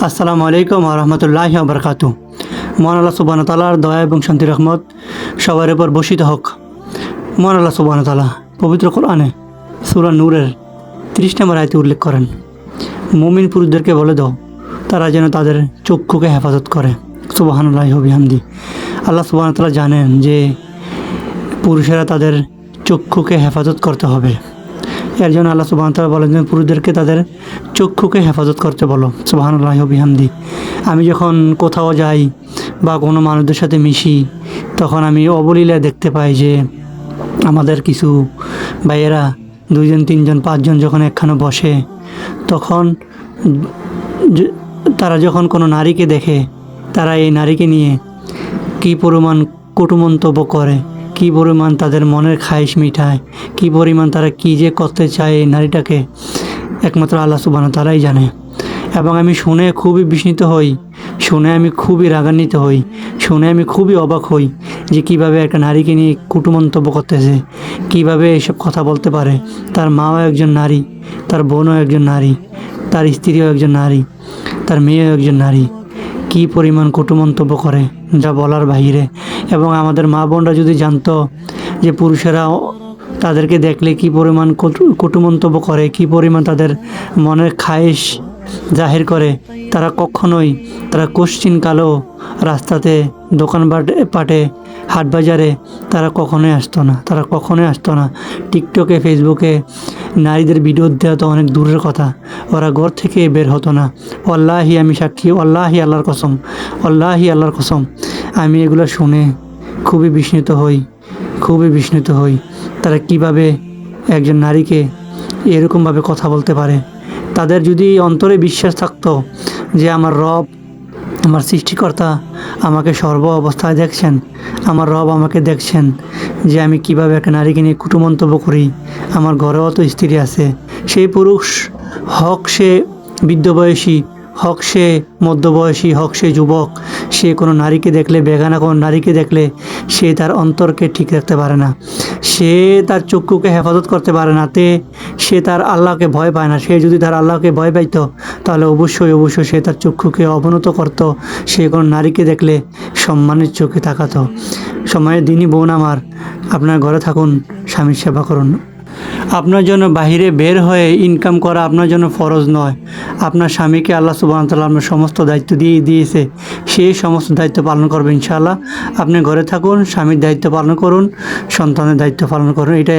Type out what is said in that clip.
আসসালামু আলাইকুম ওয়া রাহমাতুল্লাহি ওয়া বারাকাতুহু। মহান আল্লাহ সুবহানাহু ওয়া তাআলার দয়া এবং শান্তি রহমত সবার উপর বর্ষিত হোক। মহান আল্লাহ সুবহানাহু ওয়া তাআলা পবিত্র কোরআনে সূরা নূরের 30 নম্বর আয়াতে উল্লেখ করেন, মুমিন পুরুষদেরকে বলে দাও তারা যেন তাদের চক্ষুকে হেফাজত করে। সুবহানাল্লাহি ওয়া বিহামদি। আল্লাহ সুবহানাহু ওয়া তাআলা জানেন যে পুরুষেরা তাদের চক্ষুকে হেফাজত করতে হবে। এর জন্য আল্লাহ সুবহানাহু ওয়া তাআলা বলেন যে পুরুষদেরকে তাদের চক্ষুকে হেফাজত করতে বলো। সুবহানাল্লাহি ওয়া বিহামদি। আমি যখন কোথাও যাই বা কোনো মানুষদের সাথে মিশি, তখন আমি অবলীলায় দেখতে পাই যে আমাদের কিছু ভাইয়েরা 2 জন 3 জন 5 জন যখন একখানে বসে, তখন তারা যখন কোনো নারীকে দেখে, তারা এই নারীকে নিয়ে কী পরিমাণ কটু মন্তব্য করে, কী পরিমাণ তাদের মনের খায়েশ মিটায়, কী পরিমাণ তারা কী যে করতে চায় এই নারীটাকে, একমাত্র আল্লাহ সুবহানাহু ওয়া তাআলাই জানে। এবং আমি শুনে খুবই বিস্মিত হই, শুনে আমি খুবই রাগান্বিত হই, শুনে আমি খুবই অবাক হই যে কীভাবে একটা নারীকে নিয়ে কটু মন্তব্য করতেছে, কীভাবে এইসব কথা বলতে পারে। তার মাও একজন নারী, তার বোনও একজন নারী, তার স্ত্রীও একজন নারী, তার মেয়েও একজন নারী। কী পরিমাণ কটু মন্তব্য করে যা বলার বাহিরে। এবং আমাদের মা বোনরা যদি জানতো যে পুরুষেরা তাদেরকে দেখলে কী পরিমাণ কটু মন্তব্য করে, কী পরিমাণ তাদের মনের খায়েশ জাহির করে, তারা কখনোই, তারা কোশ্চিনকালেও রাস্তাতে, দোকান পাটে, হাট বাজারে তারা কখনোই আসতো না, তারা কখনোই আসতো না। টিকটকে, ফেসবুকে নারীদের ভিডিও দেওয়া তো অনেক দূরের কথা, ওরা ঘর থেকে বের হতো না। ওয়াল্লাহি আমি সাক্ষী, ওয়াল্লাহি আল্লাহর কসম, ওয়াল্লাহি আল্লাহর কসম। আমি এগুলো শুনে খুবই বিস্মিত হই, খুবই বিস্মিত হই। তারা কিভাবে একজন নারীকে এরকমভাবে কথা বলতে পারে। তাদের যদি অন্তরে বিশ্বাস থাকতো যে আমার রব, আমার সৃষ্টিকর্তা আমাকে সর্ব অবস্থায় দেখছেন, আমার রব আমাকে দেখছেন যে আমি কিভাবে একটা নারীকে নিয়ে কটু মন্তব্য করি, আমার ঘরেও তো স্ত্রী আছে, সেই পুরুষ হক সে বৃদ্ধ বয়সী, হক সে মধ্যবয়সী, হক সে যুবক, সে কোনো নারীকে দেখলে, বেগানা কোনো নারীকে দেখলে সে তার অন্তরকে ঠিক রাখতে পারে না, সে তার চক্ষুকে হেফাজত করতে পারে না, সে তার আল্লাহকে ভয় পায় না। সে যদি তার আল্লাহকে ভয় পাইতো তাহলে অবশ্যই সে তার চক্ষুকে অবনত করত, সে কোনো নারীকে দেখলে সম্মানের চোখে তাকাতো। সময়ের দিনই বোন আমার, আপনার ঘরে থাকুন, স্বামীর সেবা করুন। আপনার জন্য বাহিরে বের হয়ে ইনকাম করা আপনার জন্য ফরজ নয়। আপনার স্বামীকে আল্লাহ সুবহানাহু ওয়া তাআলা আপনার সমস্ত দায়িত্ব দিয়েছে, সেই সমস্ত দায়িত্ব পালন করবে ইনশাআল্লাহ। আপনি ঘরে থাকুন, স্বামীর দায়িত্ব পালন করুন, সন্তানের দায়িত্ব পালন করুন, এটাই